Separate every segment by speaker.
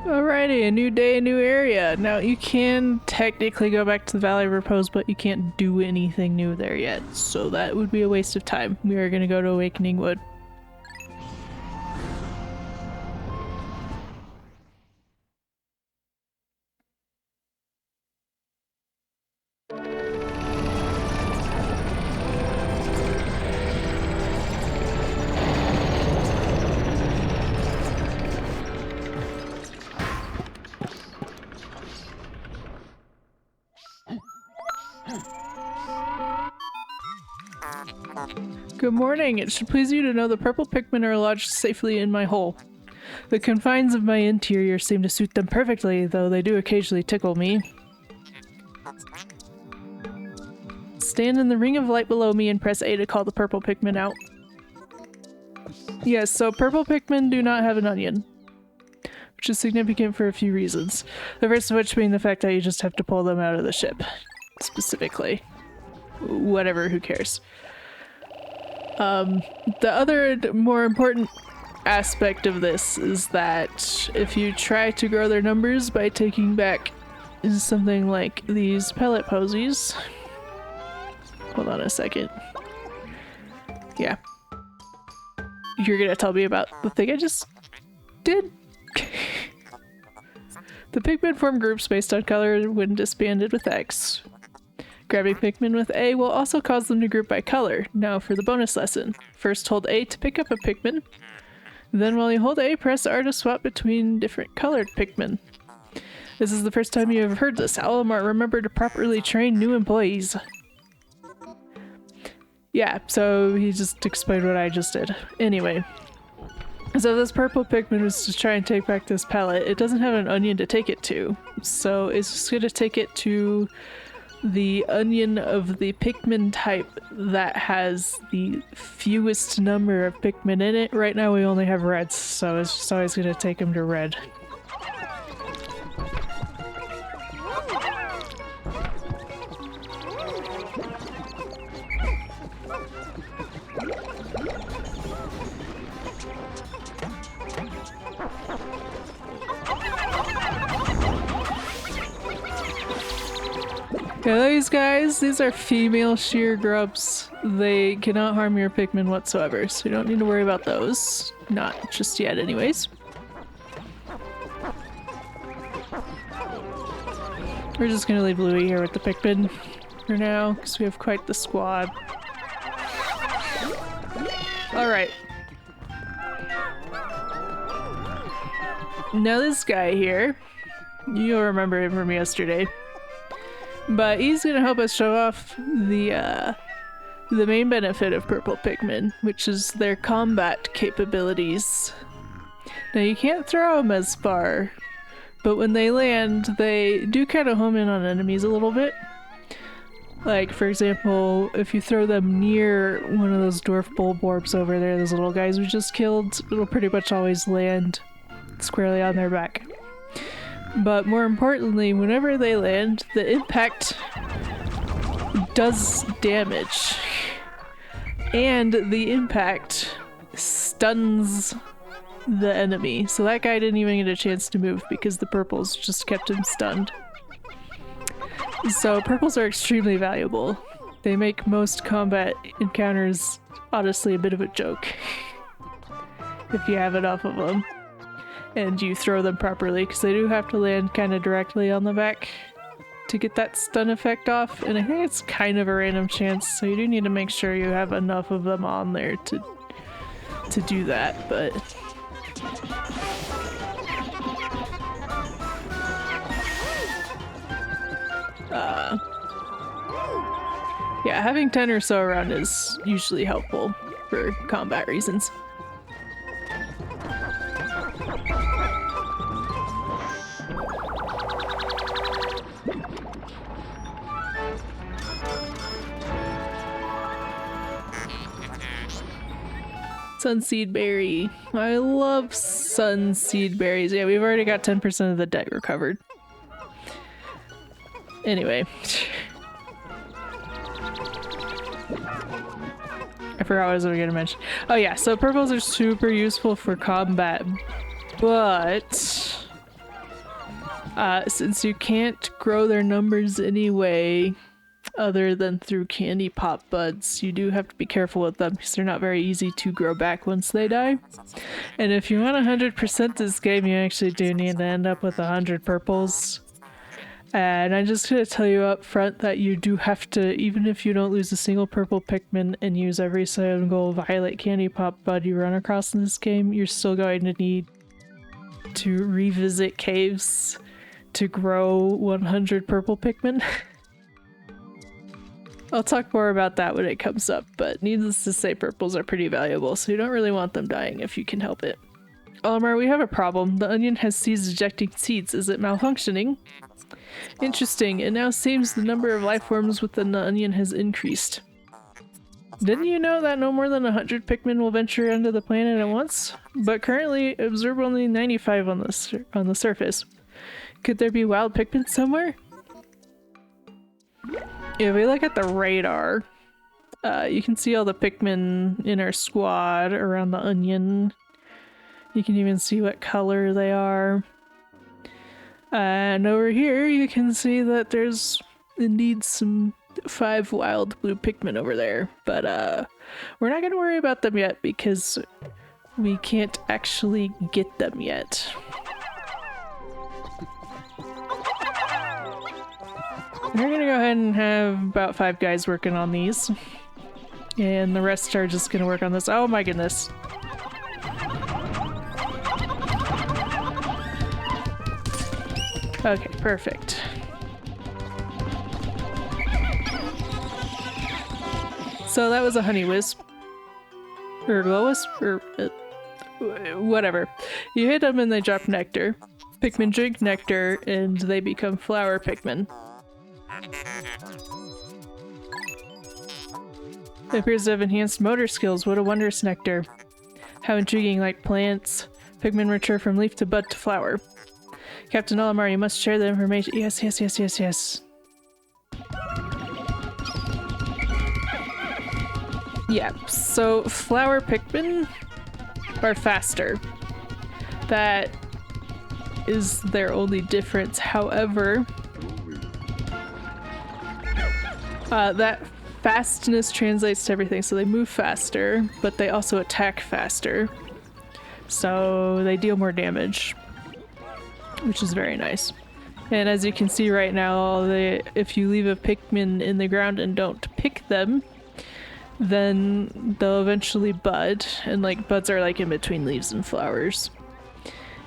Speaker 1: Alrighty, a new day, a new area. Now you can technically go back to the Valley of Repose, but you can't do anything new there yet, so that would be a waste of time. We are gonna go to Awakening Wood. Good morning. It should please you to know the purple Pikmin are lodged safely in my hole. The confines of my interior seem to suit them perfectly, though they do occasionally tickle me. Stand in the ring of light below me and press A to call the purple Pikmin out. Yes, so purple Pikmin do not have an onion, which is significant for a few reasons. The first of which being the fact that you just have to pull them out of the ship, specifically. Whatever, who cares? The other more important aspect of this is that if you try to grow their numbers by taking back something like these pellet posies. Hold on a second. Yeah. You're gonna tell me about the thing I just did? The Pikmin form groups based on color when disbanded with X. Grabbing Pikmin with A will also cause them to group by color. Now for the bonus lesson. First hold A to pick up a Pikmin. Then while you hold A, press R to swap between different colored Pikmin. This is the first time you have heard this. Alamar, remember to properly train new employees. Yeah, so he just explained what I just did. Anyway. So this purple Pikmin was to try and take back this pellet. It doesn't have an onion to take it to. So it's just gonna take it to the onion of the Pikmin type that has the fewest number of Pikmin in it. Right now we only have reds, so it's just always gonna take him to red. Yeah, these guys, these are female shear grubs. They cannot harm your Pikmin whatsoever, so you don't need to worry about those. Not just yet anyways. We're just gonna leave Louie here with the Pikmin for now, because we have quite the squad. Alright. Now this guy here, you'll remember him from yesterday. But he's gonna help us show off the main benefit of purple Pikmin, which is their combat capabilities. Now you can't throw them as far, but when they land, they do kind of home in on enemies a little bit. Like, for example, if you throw them near one of those dwarf bulborbs over there, those little guys we just killed, it'll pretty much always land squarely on their back. But more importantly, whenever they land, the impact does damage. And the impact stuns the enemy. So that guy didn't even get a chance to move because the purples just kept him stunned. So purples are extremely valuable. They make most combat encounters honestly a bit of a joke. If you have enough of them. And you throw them properly, because they do have to land kind of directly on the back to get that stun effect off, and I think it's kind of a random chance, so you do need to make sure you have enough of them on there to do that, but... yeah, having 10 or so around is usually helpful for combat reasons. Sunseed berry. I love sunseed berries. Yeah, we've already got 10% of the debt recovered. Anyway. I forgot what I was going to mention. Oh yeah, so purples are super useful for combat, but Since you can't grow their numbers anyway, other than through candy pop buds, you do have to be careful with them because they're not very easy to grow back once they die. And if you want 100% this game, you actually do need to end up with 100 purples. And I'm just gonna tell you up front that you do have to, even if you don't lose a single purple Pikmin and use every single violet candy pop bud you run across in this game, you're still going to need to revisit caves to grow 100 purple Pikmin. I'll talk more about that when it comes up, but needless to say, purples are pretty valuable, so you don't really want them dying if you can help it. Olimar, we have a problem. The onion has seeds ejecting seeds. Is it malfunctioning? Interesting. It now seems the number of life forms within the onion has increased. Didn't you know that no more than 100 Pikmin will venture onto the planet at once? But currently, observe only 95 on the surface. Could there be wild Pikmin somewhere? If we look at the radar, you can see all the Pikmin in our squad around the onion. You can even see what color they are. And over here you can see that there's indeed some 5 wild blue Pikmin over there. But we're not going to worry about them yet because we can't actually get them yet. We're gonna go ahead and have about 5 guys working on these. And the rest are just gonna work on this. Oh my goodness. Okay, perfect. So that was a honey wisp. Or glow wisp? Or whatever. You hit them and they drop nectar. Pikmin drink nectar and they become flower Pikmin. It appears to have enhanced motor skills. What a wondrous nectar. How intriguing, like plants. Pikmin mature from leaf to bud to flower. Captain Olimar, you must share the information. Yes, yes, yes, yes, yes. Yeah, so flower Pikmin are faster. That is their only difference. However, that fastness translates to everything. So they move faster, but they also attack faster. So they deal more damage, which is very nice. And as you can see right now, if you leave a Pikmin in the ground and don't pick them, then they'll eventually bud. And like buds are like in between leaves and flowers.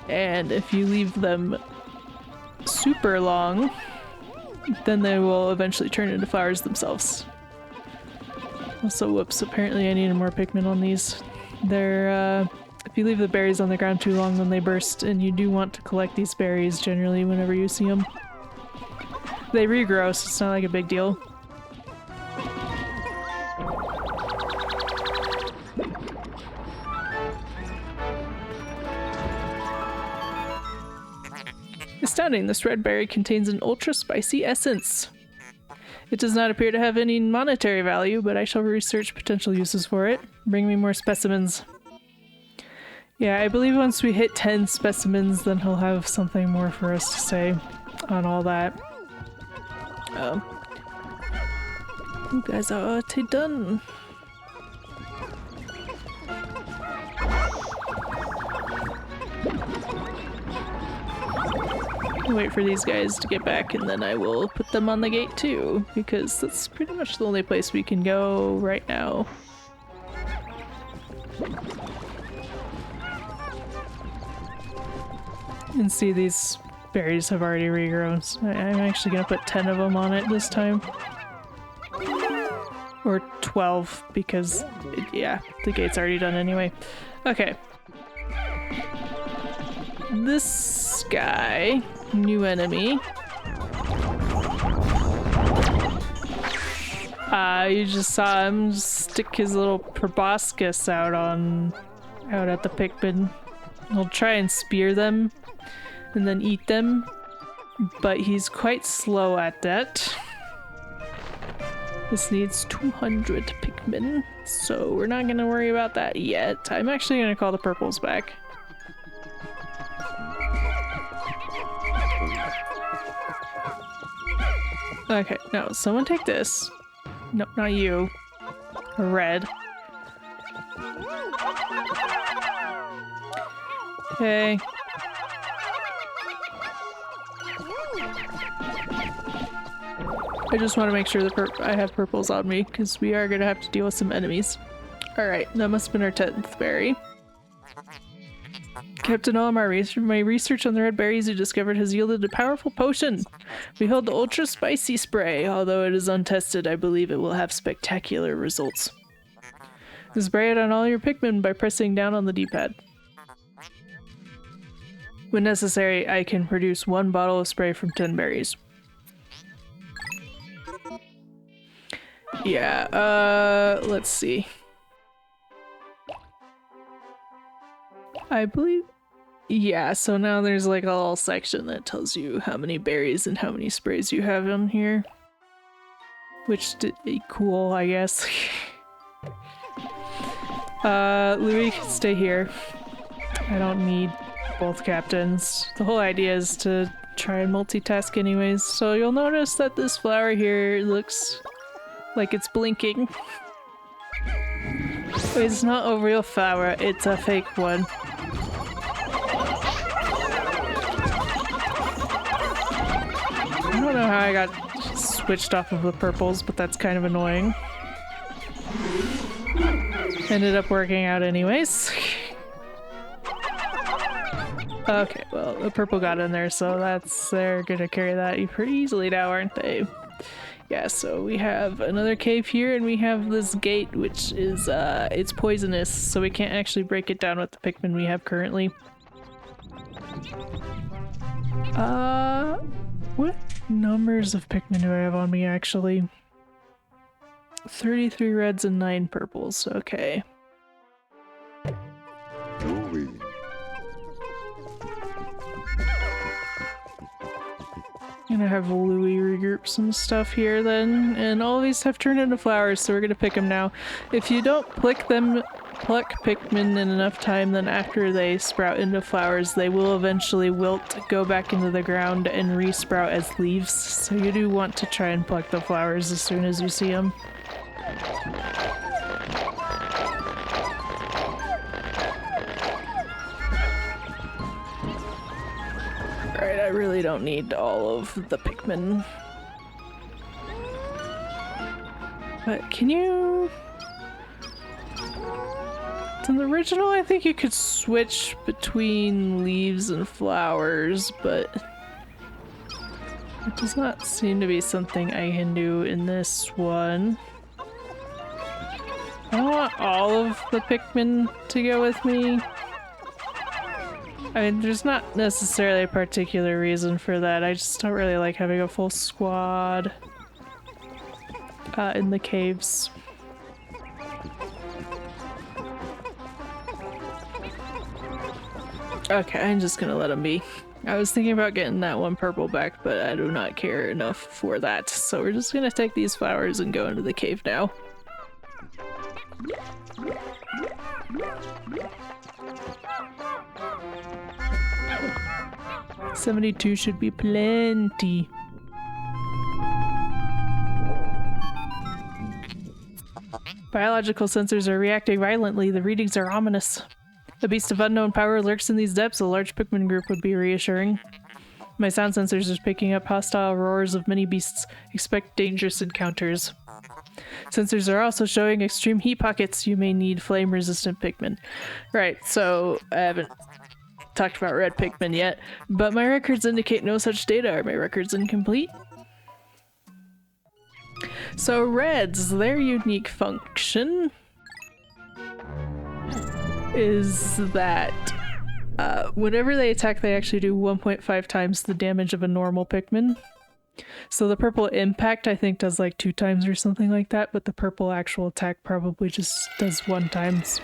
Speaker 1: And if you leave them super long, then they will eventually turn into flowers themselves. Also, whoops, apparently I needed more Pikmin on these. They're, if you leave the berries on the ground too long, then they burst, and you do want to collect these berries generally whenever you see them. They regrow, so it's not like a big deal. Astounding, this red berry contains an ultra spicy essence. It does not appear to have any monetary value, but I shall research potential uses for it. Bring me more specimens. Yeah, I believe once we hit 10 specimens, then he'll have something more for us to say on all that. Oh. You guys are done. Wait for these guys to get back and then I will put them on the gate too, because that's pretty much the only place we can go right now. And see, these berries have already regrown, so I'm actually gonna put 10 of them on it this time. Or 12, because, yeah, the gate's already done anyway. Okay. This guy, new enemy. You just saw him stick his little proboscis out at the Pikmin. He'll try and spear them and then eat them, but he's quite slow at that. This needs 200 Pikmin, so we're not gonna worry about that yet. I'm actually gonna call the purples back. Okay, no, someone take this. No, not you. Red. Okay. I just want to make sure that I have purples on me, because we are going to have to deal with some enemies. Alright, that must have been our 10th berry. Captain Olimar, my research on the red berries you discovered has yielded a powerful potion. Behold the ultra spicy spray. Although it is untested, I believe it will have spectacular results. Spray it on all your Pikmin by pressing down on the D-pad. When necessary, I can produce 1 bottle of spray from 10 berries. Yeah, let's see. I believe... Yeah, so now there's like a little section that tells you how many berries and how many sprays you have on here. Which cool, I guess. Louis can stay here. I don't need both captains. The whole idea is to try and multitask anyways, so you'll notice that this flower here looks like it's blinking. It's not a real flower, it's a fake one. I don't know how I got switched off of the purples, but that's kind of annoying. Ended up working out anyways. Okay, well, the purple got in there, so they're gonna carry that pretty easily now, aren't they? Yeah, so we have another cave here, and we have this gate, which is, it's poisonous, so we can't actually break it down with the Pikmin we have currently. What numbers of Pikmin do I have on me, actually? 33 reds and 9 purples, okay.
Speaker 2: Louie.
Speaker 1: Gonna have Louis regroup some stuff here then, and all these have turned into flowers, so we're gonna pick them now. If you don't pluck Pikmin in enough time, then after they sprout into flowers, they will eventually wilt, go back into the ground, and re-sprout as leaves. So you do want to try and pluck the flowers as soon as you see them. Alright, I really don't need all of the Pikmin. But can you... In the original, I think you could switch between leaves and flowers, but it does not seem to be something I can do in this one. I don't want all of the Pikmin to go with me. I mean, there's not necessarily a particular reason for that. I just don't really like having a full squad in the caves. Okay, I'm just gonna let him be. I was thinking about getting that one purple back, but I do not care enough for that. So we're just gonna take these flowers and go into the cave now. $72 should be plenty. Biological sensors are reacting violently. The readings are ominous. A beast of unknown power lurks in these depths. A large Pikmin group would be reassuring. My sound sensors are picking up hostile roars of many beasts. Expect dangerous encounters. Sensors are also showing extreme heat pockets. You may need flame-resistant Pikmin. Right, so I haven't talked about red Pikmin yet, but my records indicate no such data. Are my records incomplete? So reds, their unique function is that whenever they attack, they actually do 1.5 times the damage of a normal Pikmin. So the purple impact, I think, does like 2 times or something like that, but the purple actual attack probably just does 1 times.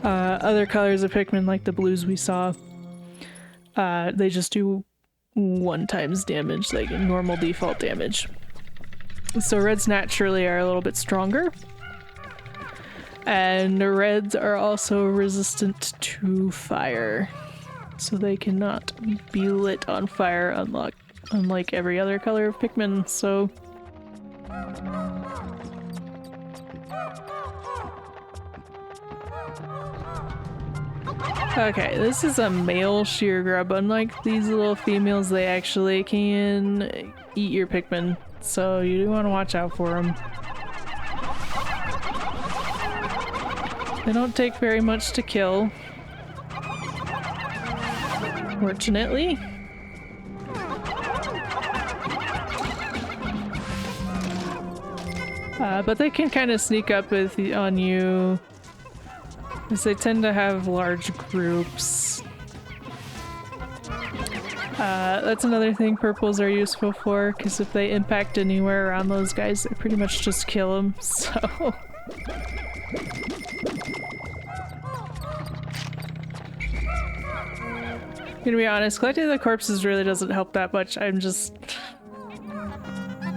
Speaker 1: Other colors of Pikmin, like the blues we saw, they just do 1 times damage, like normal default damage. So reds naturally are a little bit stronger. And the reds are also resistant to fire. So they cannot be lit on fire, unlike every other color of Pikmin, so... Okay, this is a male shear grub. Unlike these little females, they actually can eat your Pikmin, so you do want to watch out for them. They don't take very much to kill, fortunately. But they can kind of sneak up on you, because they tend to have large groups. That's another thing purples are useful for, because if they impact anywhere around those guys, they pretty much just kill them, so... Gonna be honest, collecting the corpses really doesn't help that much. I'm just...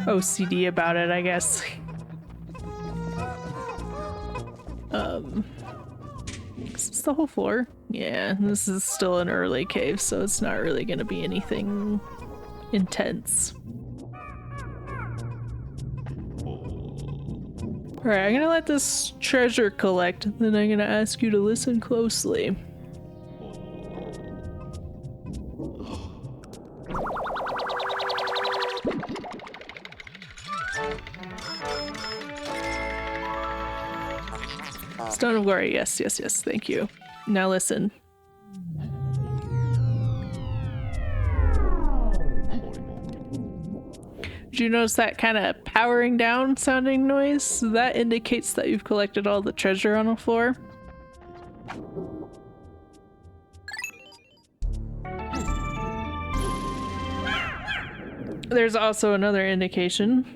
Speaker 1: OCD about it, I guess. Is this the whole floor? Yeah, this is still an early cave, so it's not really gonna be anything intense. Alright, I'm gonna let this treasure collect, then I'm gonna ask you to listen closely. Stone of Glory, yes, yes, yes, thank you. Now listen. Did you notice that kind of powering down sounding noise? That indicates that you've collected all the treasure on the floor. There's also another indication.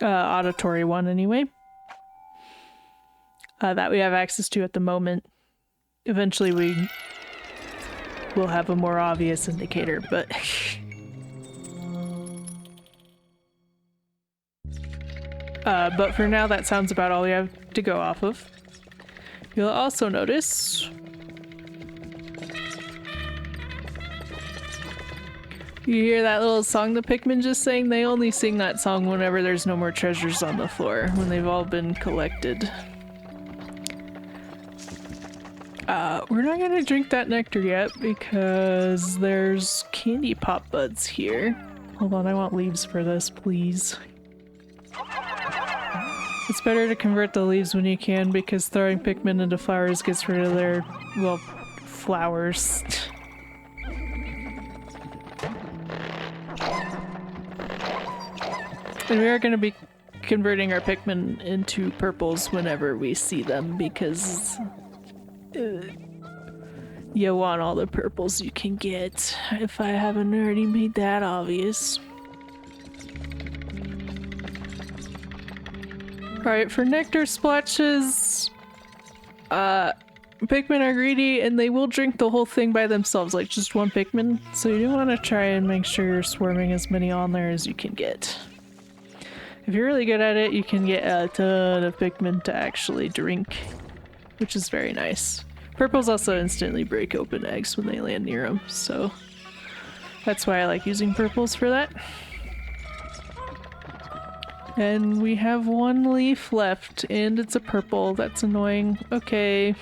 Speaker 1: Auditory one anyway. That we have access to at the moment. Eventually we will have a more obvious indicator, but... but for now that sounds about all we have to go off of. You'll also notice... You hear that little song the Pikmin just sang? They only sing that song whenever there's no more treasures on the floor, when they've all been collected. We're not gonna drink that nectar yet because there's candy pop buds here. Hold on, I want leaves for this, please. It's better to convert the leaves when you can because throwing Pikmin into flowers gets rid of their, well, flowers. And we are going to be converting our Pikmin into purples whenever we see them because you want all the purples you can get, if I haven't already made that obvious. Alright, for nectar splotches, Pikmin are greedy and they will drink the whole thing by themselves, like just one Pikmin, so you do want to try and make sure you're swarming as many on there as you can get. If you're really good at it, you can get a ton of Pikmin to actually drink, which is very nice. Purples also instantly break open eggs when they land near them, so that's why I like using purples for that. And we have one leaf left, and it's a purple. That's annoying. Okay.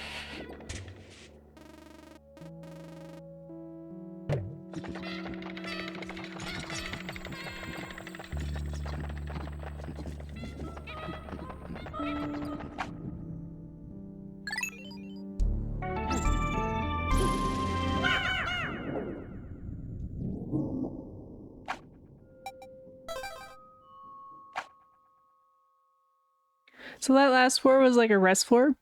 Speaker 1: So that last floor was like a rest floor.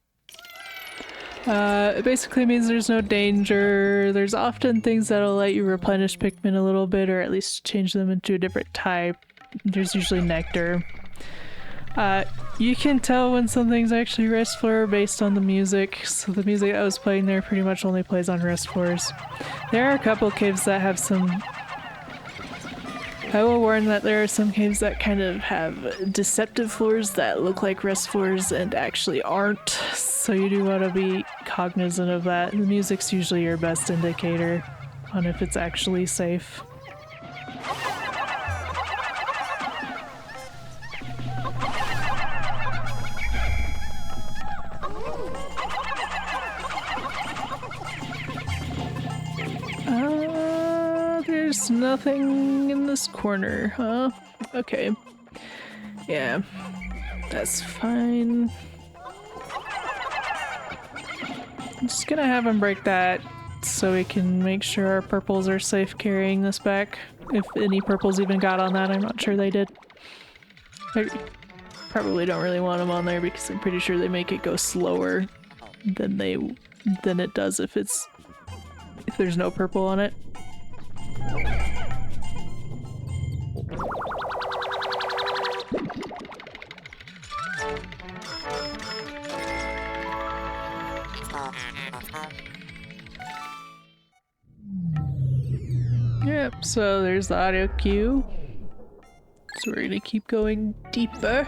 Speaker 1: It basically means there's no danger. There's often things that'll let you replenish Pikmin a little bit, or at least change them into a different type. There's usually nectar. You can tell when something's actually rest floor based on the music. So the music that was playing there pretty much only plays on rest floors. There are a couple caves that have some... I will warn that there are some caves that kind of have deceptive floors that look like rest floors and actually aren't, so you do want to be cognizant of that. The music's usually your best indicator on if it's actually safe. There's nothing in this corner, huh? Okay. Yeah, that's fine. I'm just gonna have him break that so we can make sure our purples are safe carrying this back. If any purples even got on that, I'm not sure they did. I probably don't really want them on there because I'm pretty sure they make it go slower than it does if there's no purple on it. Yep, so there's the audio cue. So we're gonna keep going deeper.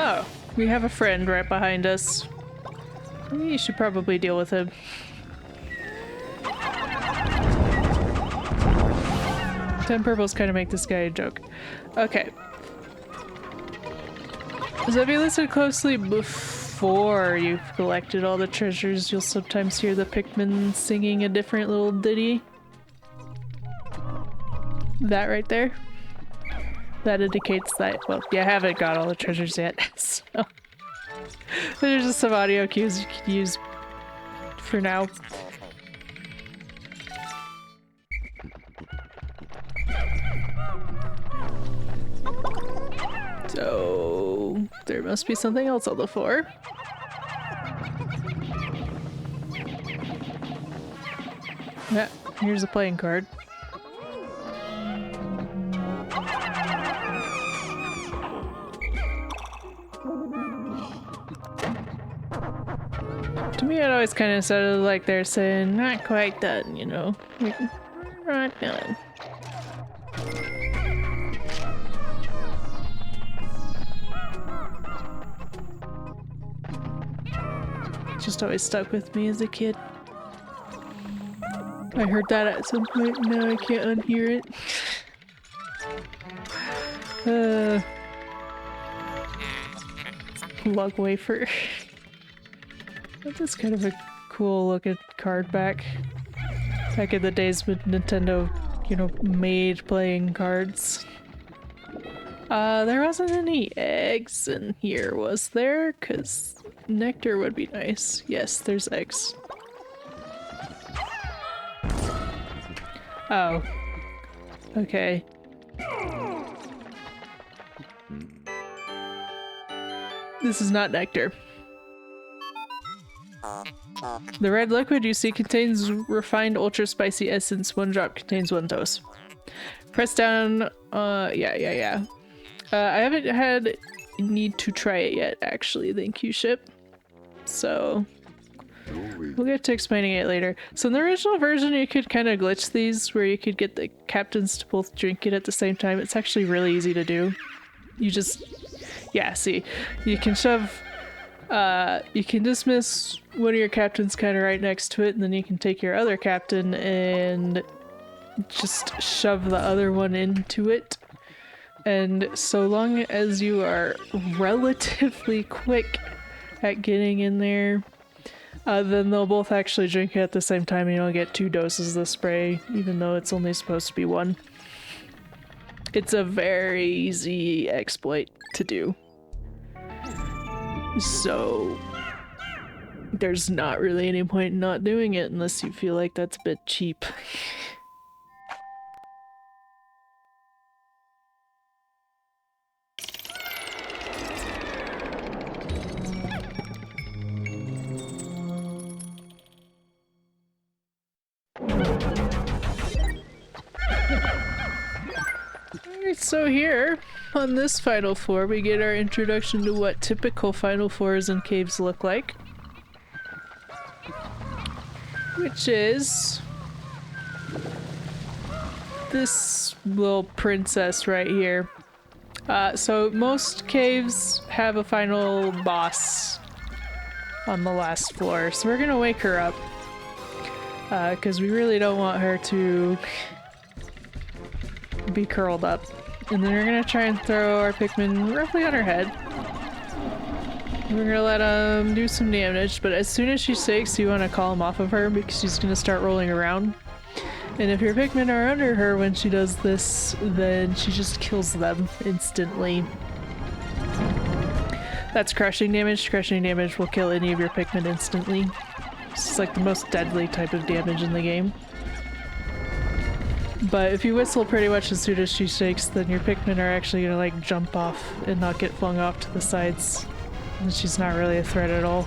Speaker 1: Oh, we have a friend right behind us. We should probably deal with him. 10 purples kind of make this guy a joke. Okay. So if you listen closely before you've collected all the treasures, you'll sometimes hear the Pikmin singing a different little ditty. That right there. That indicates that, well, you haven't got all the treasures yet, so there's just some audio cues you can use for now. So there must be something else on the floor. Yeah, here's a playing card. To me, it always kind of sounded like they're saying, not quite done, you know? Like, we're not done. It just always stuck with me as a kid. I heard that at some point, and now I can't unhear it. Lug wafer. That's kind of a cool looking card back in the days when Nintendo, you know, made playing cards. There wasn't any eggs in here, was there? 'Cause nectar would be nice. Yes, there's eggs. Oh. Okay. This is not nectar. The red liquid you see contains refined ultra spicy essence. 1 drop contains 1 dose. Press down, yeah. I haven't had need to try it yet, actually. Thank you, ship. So we'll get to explaining it later. So in the original version, you could kind of glitch these where you could get the captains to both drink it at the same time. It's actually really easy to do. You just, yeah, see, you can shove, you can dismiss one of your captains kind of right next to it, and then you can take your other captain and just shove the other one into it. And so long as you are relatively quick at getting in there, then they'll both actually drink it at the same time and you'll get 2 doses of the spray, even though it's only supposed to be 1. It's a very easy exploit to do. So there's not really any point in not doing it unless you feel like that's a bit cheap. So here, on this final floor, we get our introduction to what typical final floors and caves look like. Which is this little princess right here. So most caves have a final boss on the last floor, so we're gonna wake her up. Because we really don't want her to be curled up. And then we're gonna try and throw our Pikmin roughly on her head. We're gonna let him do some damage, but as soon as she shakes, you want to call him off of her because she's gonna start rolling around. And if your Pikmin are under her when she does this, then she just kills them instantly. That's crushing damage. Crushing damage will kill any of your Pikmin instantly. It's like the most deadly type of damage in the game. But if you whistle pretty much as soon as she shakes, then your Pikmin are actually gonna like jump off and not get flung off to the sides. And she's not really a threat at all.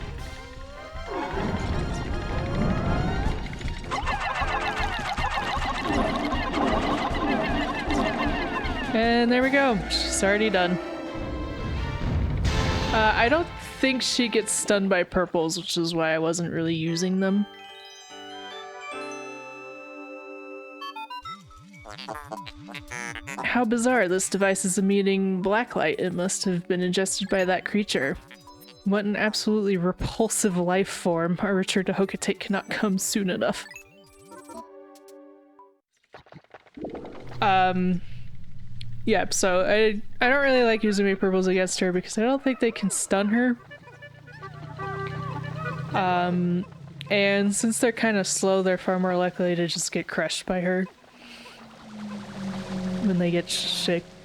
Speaker 1: And there we go. She's already done. I don't think she gets stunned by purples, which is why I wasn't really using them. How bizarre, this device is emitting blacklight. It must have been ingested by that creature. What an absolutely repulsive life form. Our return to Hokatake cannot come soon enough. Yep, so I don't really like using my purples against her because I don't think they can stun her. And since they're kind of slow, they're far more likely to just get crushed by her. When they get shooken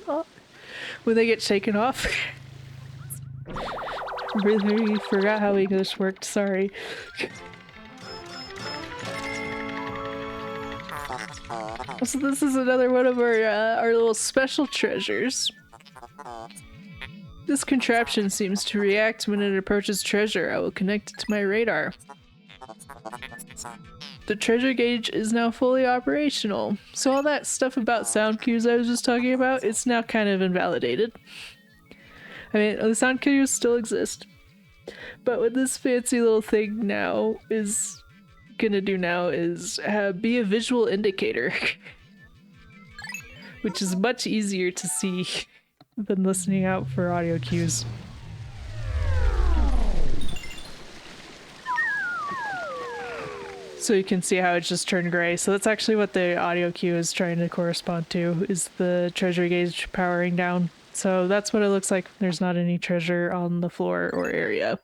Speaker 1: off? When they get shaken off? Really forgot how English worked, sorry. So this is another one of our little special treasures. This contraption seems to react when it approaches treasure. I will connect it to my radar. The treasure gauge is now fully operational. So all that stuff about sound cues I was just talking about, it's now kind of invalidated. I mean, the sound cues still exist. But what this fancy little thing now is gonna do now is be a visual indicator. Which is much easier to see than listening out for audio cues. So you can see how it just turned gray. So that's actually what the audio cue is trying to correspond to, is the treasure gauge powering down. So that's what it looks like when there's not any treasure on the floor or area.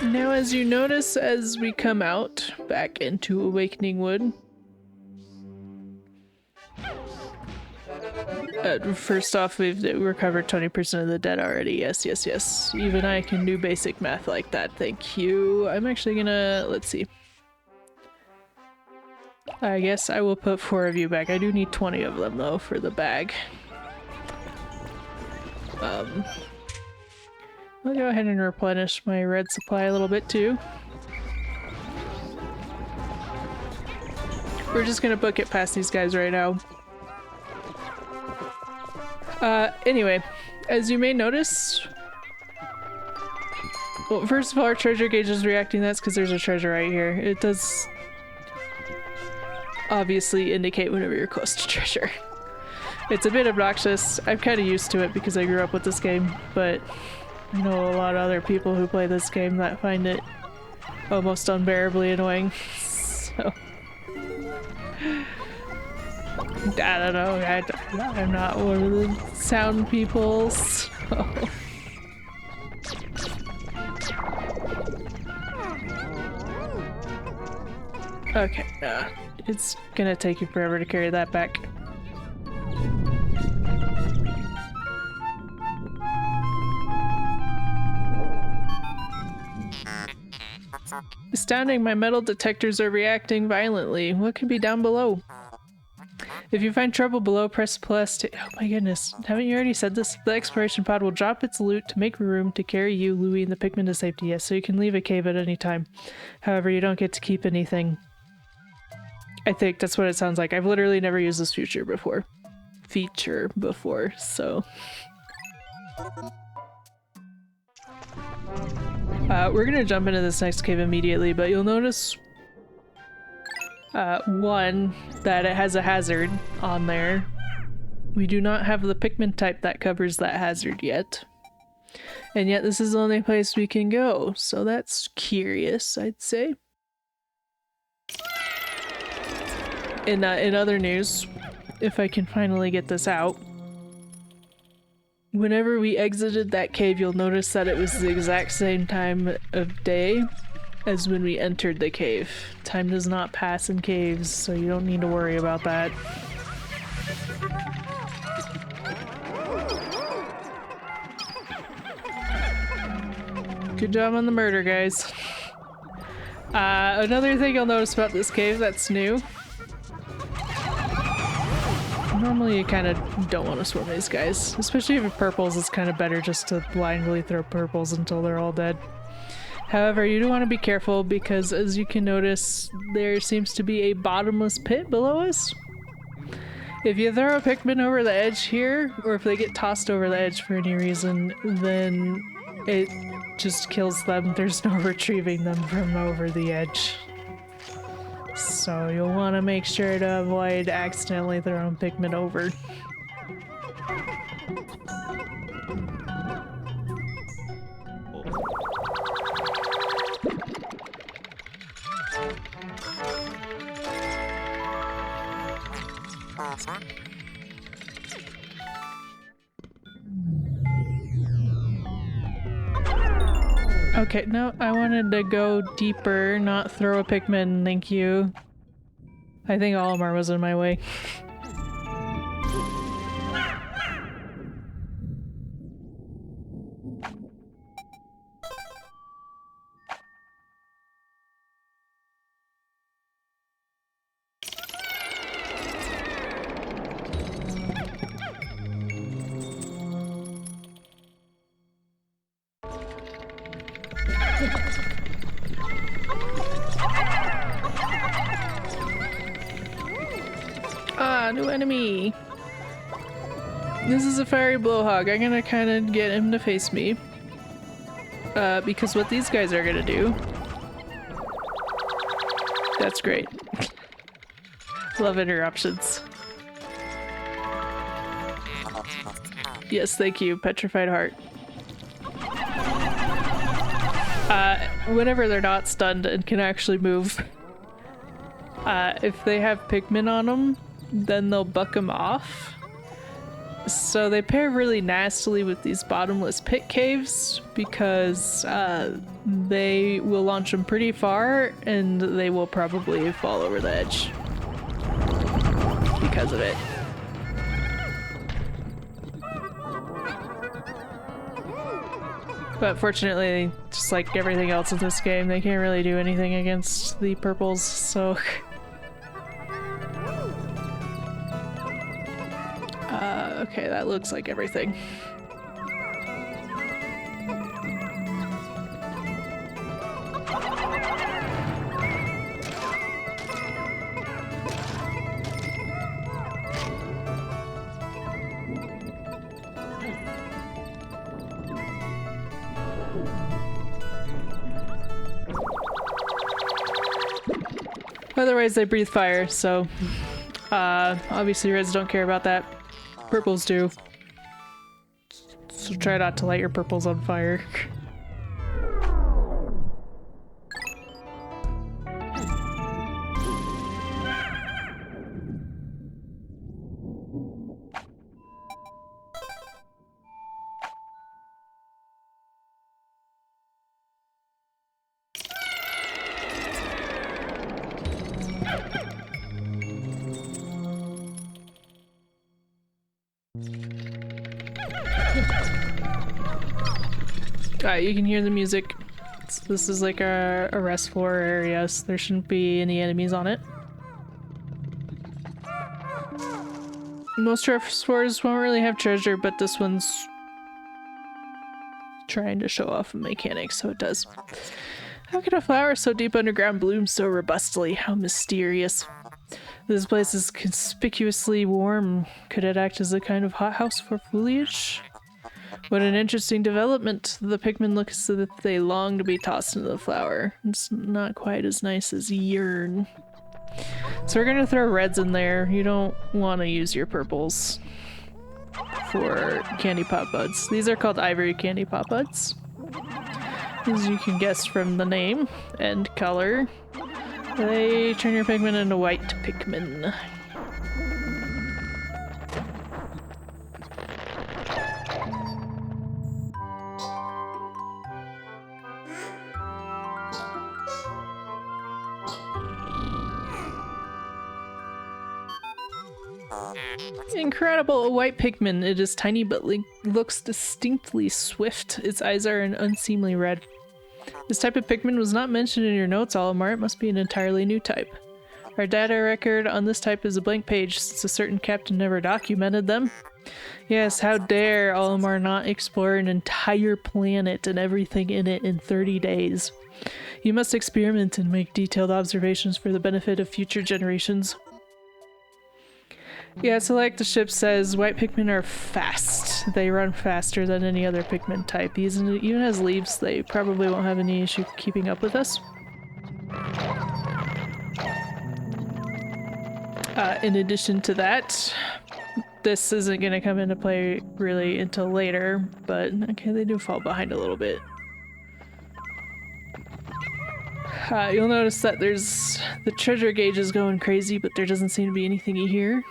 Speaker 1: Now, as you notice as we come out back into Awakening Wood, first off, we've recovered 20% of the dead already. Yes, yes, yes. Even I can do basic math like that. Thank you. I'm actually gonna, let's see. I guess I will put 4 of you back. I do need 20 of them though for the bag. I'll go ahead and replenish my red supply a little bit too. We're just gonna book it past these guys right now. Anyway, as you may notice... Well, first of all, our treasure gauge is reacting. That's because there's a treasure right here. It does obviously indicate whenever you're close to treasure. It's a bit obnoxious. I'm kind of used to it because I grew up with this game, but I know a lot of other people who play this game that find it almost unbearably annoying, so... I don't know, I'm not one of the sound people, so... Okay, it's gonna take you forever to carry that back. Astounding, my metal detectors are reacting violently. What could be down below? If you find trouble below, press plus to— oh my goodness, haven't you already said this? The exploration pod will drop its loot to make room to carry you, Louie, and the Pikmin to safety. Yes, so you can leave a cave at any time. However, you don't get to keep anything. I think that's what it sounds like. I've literally never used this feature before, so... we're gonna jump into this next cave immediately, but you'll notice one, that it has a hazard on there. We do not have the Pikmin type that covers that hazard yet. And yet this is the only place we can go, so that's curious, I'd say. In other news, if I can finally get this out, whenever we exited that cave, you'll notice that it was the exact same time of day as when we entered the cave. Time does not pass in caves, so you don't need to worry about that. Good job on the murder, guys. Another thing you'll notice about this cave that's new. Normally you kind of don't want to swim these guys, especially if it's purples. It's kind of better just to blindly throw purples until they're all dead. However, you do want to be careful because, as you can notice, there seems to be a bottomless pit below us. If you throw a Pikmin over the edge here, or if they get tossed over the edge for any reason, then it just kills them. There's no retrieving them from over the edge. So you'll want to make sure to avoid accidentally throwing Pikmin over. Okay, no, I wanted to go deeper, not throw a Pikmin, thank you. I think Olimar was in my way. Ah, new enemy! This is a fiery blowhog. I'm gonna kind of get him to face me. Because what these guys are gonna do... That's great. Love interruptions. Yes, thank you, Petrified Heart. Whenever they're not stunned and can actually move, if they have Pikmin on them, then they'll buck them off. So they pair really nastily with these bottomless pit caves because they will launch them pretty far and they will probably fall over the edge because of it. But fortunately, just like everything else in this game, they can't really do anything against the purples, so... okay, that looks like everything. Otherwise they breathe fire, so obviously reds don't care about that. Purples do. So try not to light your purples on fire. You can hear the music. It's This is like a rest floor area, so there shouldn't be any enemies on it. Most rest floors won't really have treasure, but this one's trying to show off a mechanic, so it does. How could a flower so deep underground bloom so robustly? How mysterious. This place is conspicuously warm. Could it act as a kind of hothouse for foliage? What an interesting development. The Pikmin look as if they long to be tossed into the flower. It's not quite as nice as yearn. So we're gonna throw reds in there. You don't want to use your purples for candy pop buds. These are called ivory candy pop buds. As you can guess from the name and color, they turn your Pikmin into white Pikmin. Incredible! A white Pikmin. It is tiny but looks distinctly swift. Its eyes are an unseemly red. This type of Pikmin was not mentioned in your notes, Olimar. It must be an entirely new type. Our data record on this type is a blank page since a certain captain never documented them. Yes, how dare Olimar not explore an entire planet and everything in it in 30 days. You must experiment and make detailed observations for the benefit of future generations. Yeah, so like the ship says, white Pikmin are fast. They run faster than any other Pikmin type. Even as leaves, they probably won't have any issue keeping up with us. In addition to that, this isn't going to come into play really until later, but okay, they do fall behind a little bit. You'll notice that the treasure gauge is going crazy, but there doesn't seem to be anything here.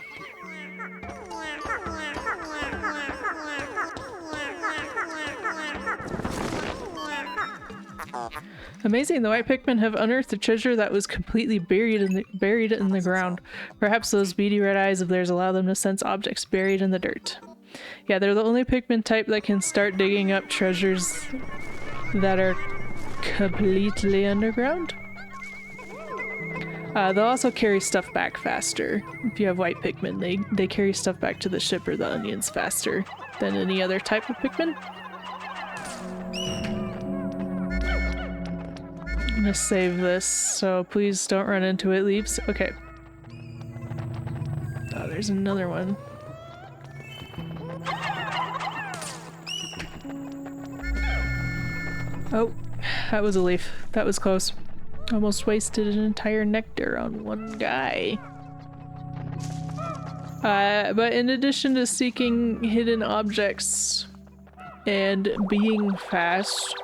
Speaker 1: Amazing, the white Pikmin have unearthed a treasure that was completely buried in the ground. Perhaps those beady red eyes of theirs allow them to sense objects buried in the dirt. Yeah, they're the only Pikmin type that can start digging up treasures that are completely underground. They'll also carry stuff back faster. If you have white Pikmin, they carry stuff back to the ship or the onions faster than any other type of Pikmin. I'm gonna save this, so please don't run into it, leaves. Okay. Oh, there's another one. Oh, that was a leaf. That was close. Almost wasted an entire nectar on one guy. But in addition to seeking hidden objects and being fast,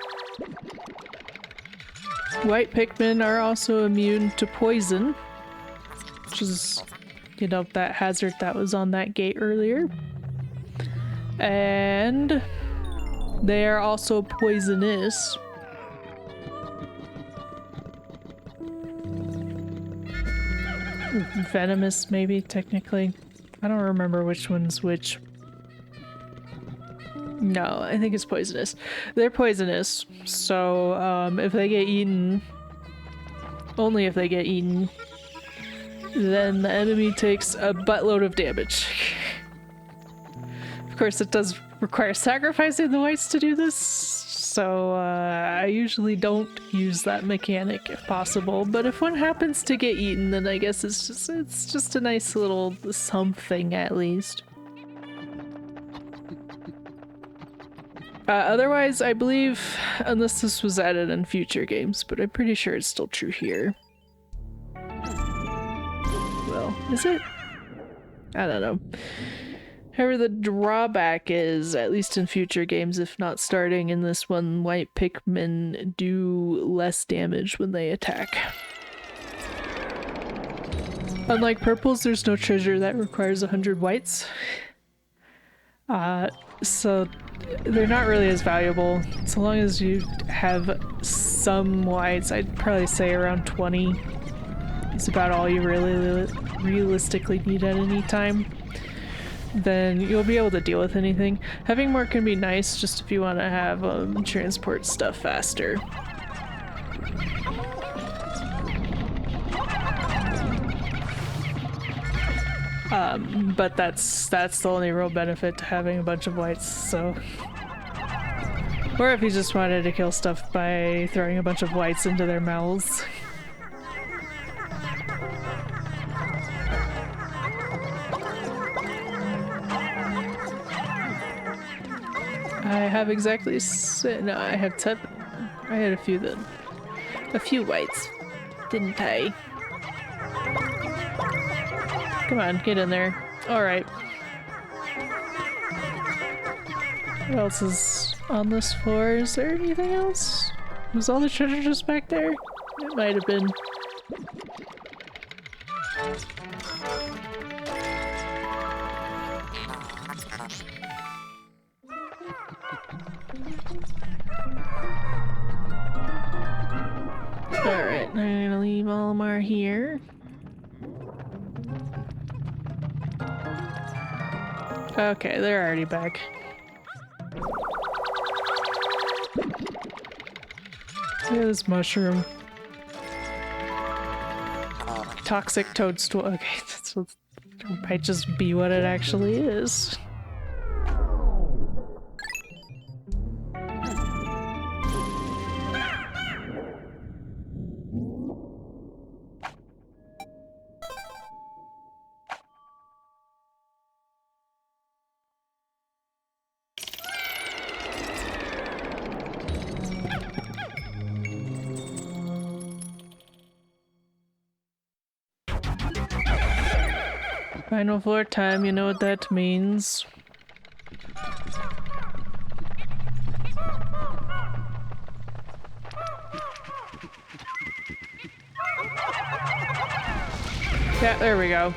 Speaker 1: white Pikmin are also immune to poison, which is, you know, that hazard that was on that gate earlier. And they are also poisonous. Venomous, maybe, technically. I don't remember which one's which. No, I think it's poisonous. They're poisonous, so if they get eaten, only if they get eaten, then the enemy takes a buttload of damage. Of course, it does require sacrificing the whites to do this, so I usually don't use that mechanic if possible, but if one happens to get eaten, then I guess it's just a nice little something at least. Otherwise, I believe, unless this was added in future games, but I'm pretty sure it's still true here. Well, is it? I don't know. However, the drawback is, at least in future games, if not starting in this one, white Pikmin do less damage when they attack. Unlike purples, there's no treasure that requires 100 whites. So they're not really as valuable. So long as you have some whites, I'd probably say around 20 is about all you really realistically need at any time. Then you'll be able to deal with anything. Having more can be nice just if you want to have transport stuff faster. But that's the only real benefit to having a bunch of whites, so... Or if you just wanted to kill stuff by throwing a bunch of whites into their mouths. I have exactly no, I have 10. I had a few then. A few whites, didn't I? Come on, get in there. Alright. What else is on this floor? Is there anything else? Was all the treasure just back there? It might have been. Alright, I'm gonna leave Olimar here. Okay, they're already back. Look at this mushroom. Toxic toadstool. Okay, that's what, it might just be what it actually is. Final floor time, you know what that means. Yeah, there we go.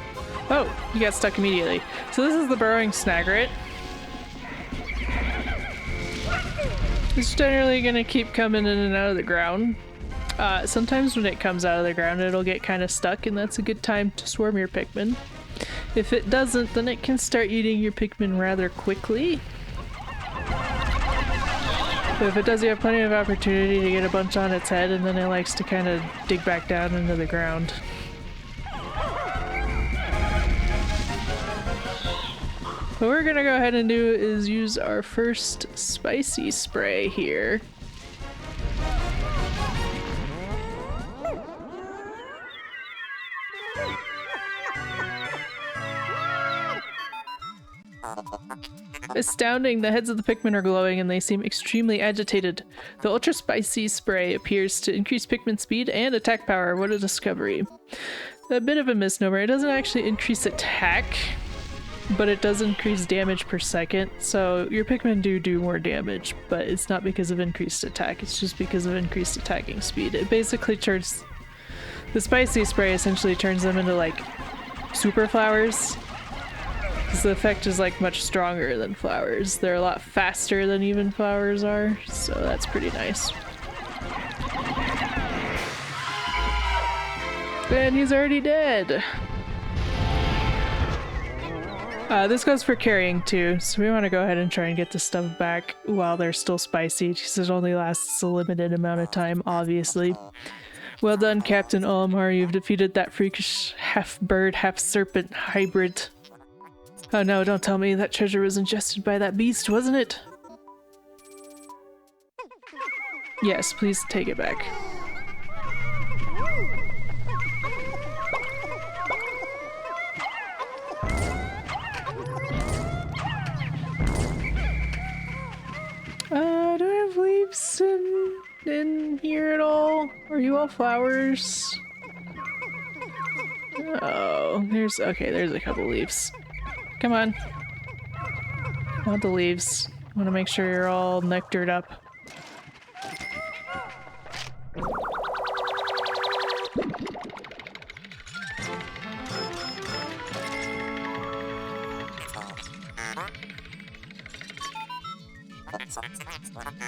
Speaker 1: Oh, you got stuck immediately. So this is the burrowing snagret. It's generally gonna keep coming in and out of the ground. Sometimes when it comes out of the ground it'll get kind of stuck, and that's a good time to swarm your Pikmin. If it doesn't, then it can start eating your Pikmin rather quickly. But if it does, you have plenty of opportunity to get a bunch on its head, and then it likes to kind of dig back down into the ground. What we're gonna go ahead and do is use our first spicy spray here. Astounding! The heads of the Pikmin are glowing and they seem extremely agitated. The ultra spicy spray appears to increase Pikmin speed and attack power. What a discovery. A bit of a misnomer. It doesn't actually increase attack, but it does increase damage per second. So your Pikmin do more damage, but it's not because of increased attack. It's just because of increased attacking speed. It basically turns... The spicy spray essentially turns them into like super flowers. Because the effect is like much stronger than flowers. They're a lot faster than even flowers are, so that's pretty nice. And he's already dead! This goes for carrying too, so we want to go ahead and try and get the stuff back while they're still spicy, because it only lasts a limited amount of time, obviously. Well done, Captain Olimar, you've defeated that freakish half-bird, half-serpent hybrid. Oh no, don't tell me that treasure was ingested by that beast, wasn't it? Yes, please take it back. Do I have leaves in here at all? Are you all flowers? Oh, there's a couple leaves. Come on. I want the leaves. I want to make sure you're all nectared up.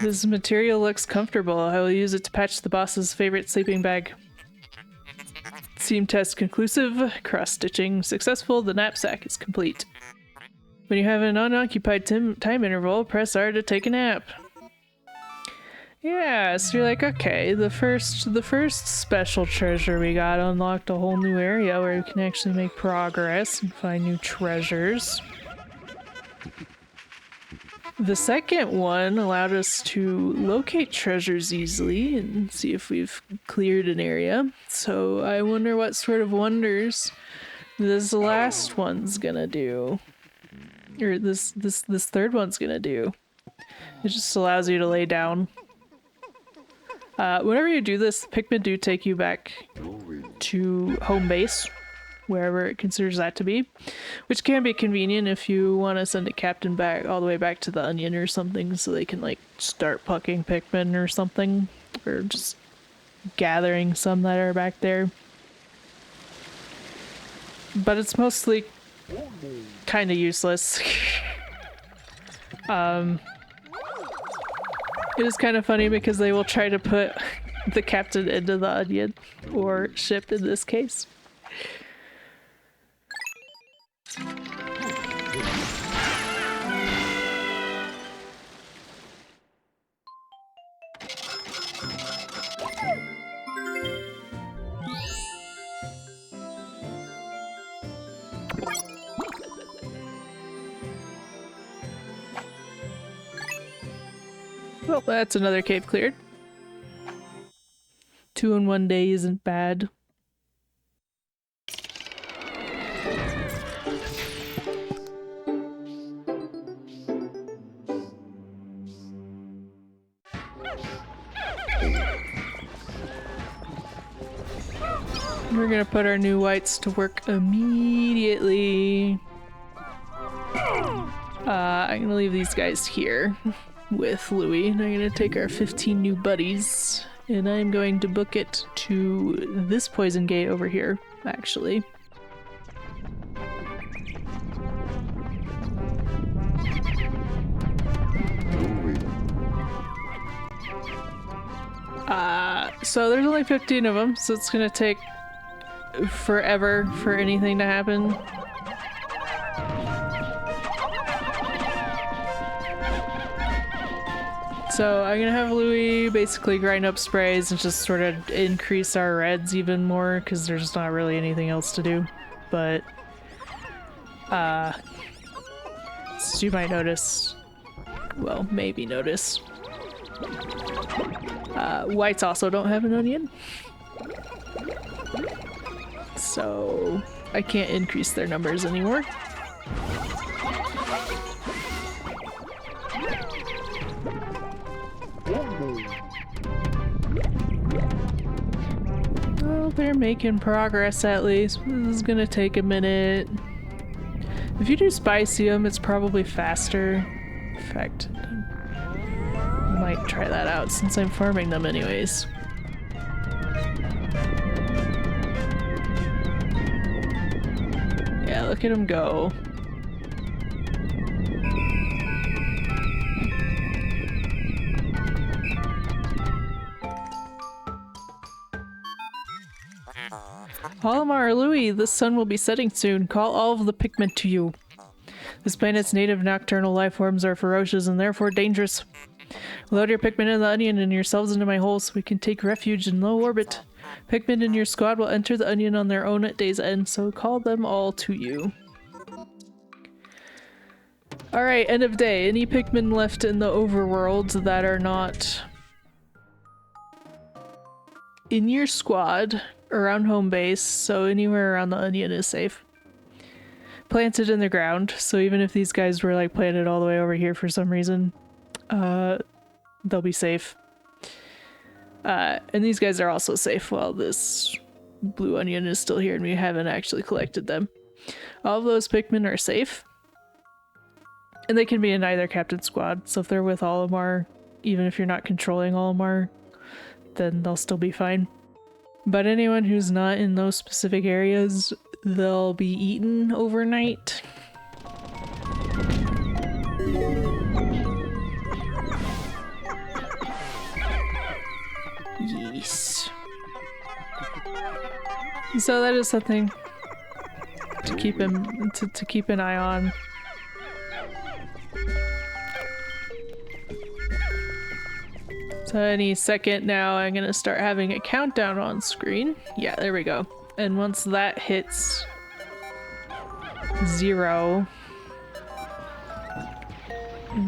Speaker 1: This material looks comfortable. I will use it to patch the boss's favorite sleeping bag. Seam test conclusive. Cross-stitching successful. The knapsack is complete. When you have an unoccupied time interval, press R to take a nap. Yeah, so you're like, okay, the first special treasure we got unlocked a whole new area where we can actually make progress and find new treasures. The second one allowed us to locate treasures easily and see if we've cleared an area. So I wonder what sort of wonders this last one's gonna do. Or this third one's gonna do. It just allows you to lay down. Whenever you do this, Pikmin do take you back to home base, wherever it considers that to be, which can be convenient if you want to send a captain back all the way back to the Onion or something, so they can like start plucking Pikmin or something, or just gathering some that are back there. But it's mostly kind of useless. It is kind of funny because they will try to put the captain into the Onion, or ship in this case. Well, that's another cave cleared. 2 in 1 day isn't bad. We're gonna put our new whites to work immediately. I'm gonna leave these guys here with Louie, and I'm gonna take our 15 new buddies, and I'm going to book it to this poison gate over here, actually. So there's only 15 of them, so it's gonna take forever for anything to happen. So I'm gonna have Louie basically grind up sprays and just sort of increase our reds even more, because there's not really anything else to do. But so you might notice, well, maybe notice, whites also don't have an onion, so I can't increase their numbers anymore. Well, they're making progress at least. This is gonna take a minute. If you do spicy them, it's probably faster. In fact, I might try that out since I'm farming them anyways. Yeah, look at them go. Olimar, Louis, the sun will be setting soon. Call all of the Pikmin to you. This planet's native nocturnal life forms are ferocious and therefore dangerous. Load your Pikmin in the Onion and yourselves into my hole so we can take refuge in low orbit. Pikmin in your squad will enter the Onion on their own at day's end, so call them all to you. Alright, end of day. Any Pikmin left in the overworld that are not in your squad around home base, so anywhere around the Onion is safe. Planted in the ground, so even if these guys were like planted all the way over here for some reason, they'll be safe. And these guys are also safe while this blue onion is still here and we haven't actually collected them. All of those Pikmin are safe. And they can be in either captain squad, so if they're with Olimar, even if you're not controlling Olimar, then they'll still be fine. But anyone who's not in those specific areas, they'll be eaten overnight. Yes. So that is something to keep to keep an eye on. So any second now I'm gonna start having a countdown on screen. Yeah, there we go. And once that hits 0,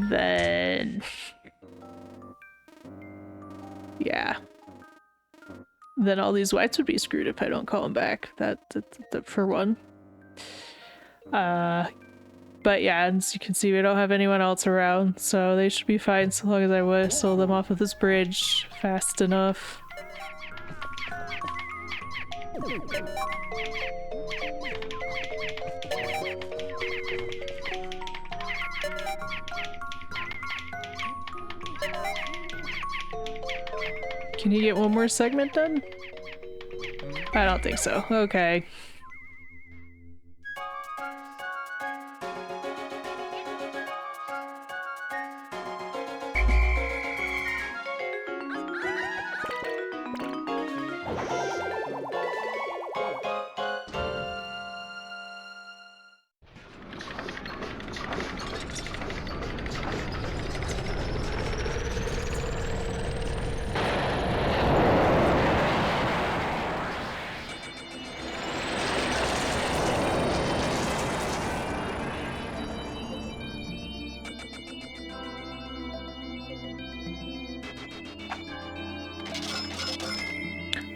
Speaker 1: then yeah. Then all these whites would be screwed if I don't call them back. That for one. But yeah, as you can see, we don't have anyone else around, so they should be fine so long as I whistle them off of this bridge fast enough. Can you get one more segment done? I don't think so. Okay.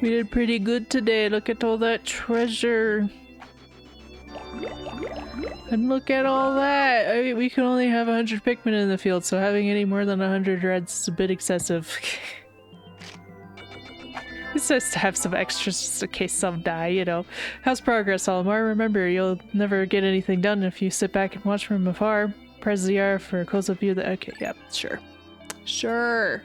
Speaker 1: We did pretty good today. Look at all that treasure. And look at all that! I mean, we can only have 100 Pikmin in the field, so having any more than 100 reds is a bit excessive. It's nice to have some extras just in case some die, you know. How's progress, Almar? Remember, you'll never get anything done if you sit back and watch from afar. Press ZR for a close-up view of the— okay, yeah, sure. Sure!